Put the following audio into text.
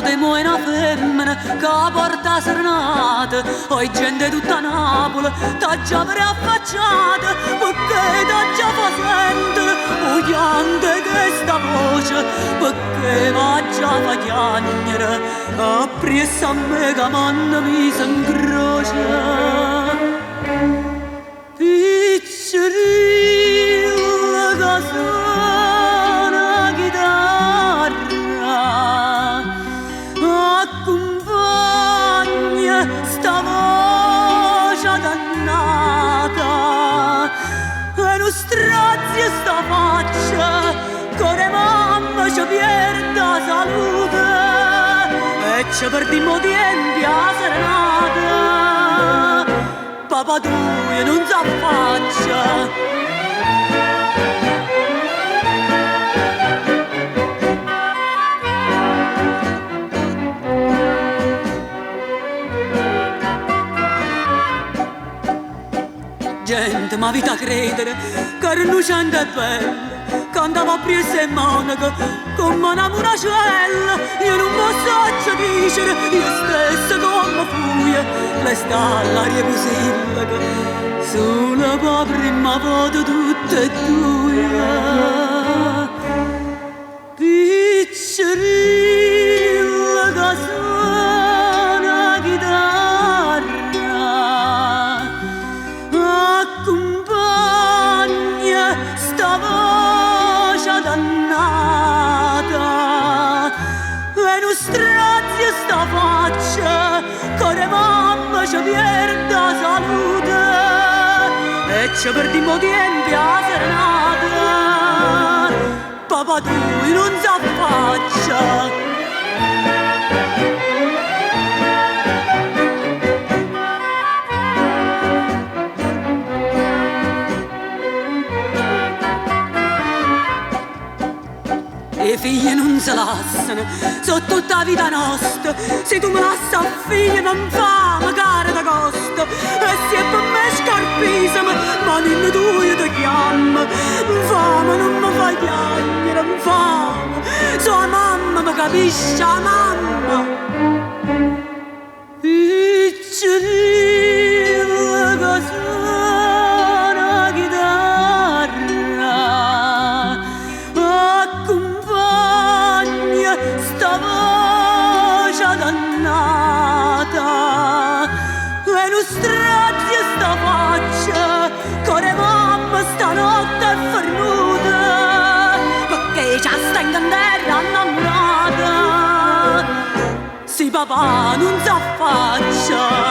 temo è una femmina che porta serenate, poi gente tutta Napoli t'ha già preaffacciata, perché t'ha già fa sentire odiante questa voce, perché va già fa chiagnere, appresso a me che m'hanno messo in croce. Piccerilla che suona chitarra, accompagna sta voce dannata, e non strazia sta faccia, che mamma ci perde la salute, e ci perdiamo tempi a serenata. Papà tu non s'affaccia. Gente, ma vita a credere che rinunciante è bella, che andava a presa e monaca come una munacella. Io non posso dicere io stessa come fui, le stallarie pusillaca sulla tua prima volta tutte e due. Piccerilla che suona chitarra, accompagna sta voce dannata, e non strazia sta faccia, che mamma ci perde la salute, e ci perdiamo tempi a serenata. Papà tu non s'affaccia. I figli non si lasciano, sono tutta la vita nostra. Se tu mi lasci a figli non fa magari da costa, e se per me scarpisama, ma dimmi tu io ti chiamo. Fama non mi fai piangere, fama, so la mamma, mi capisce la mamma. Piccerilla che suona chitarra, accompagna sta voce dannata, e non strazia sta faccia, che mamma stanotte è fermuta, perché già sta in candela innamorata. Sì papà non s'affaccia.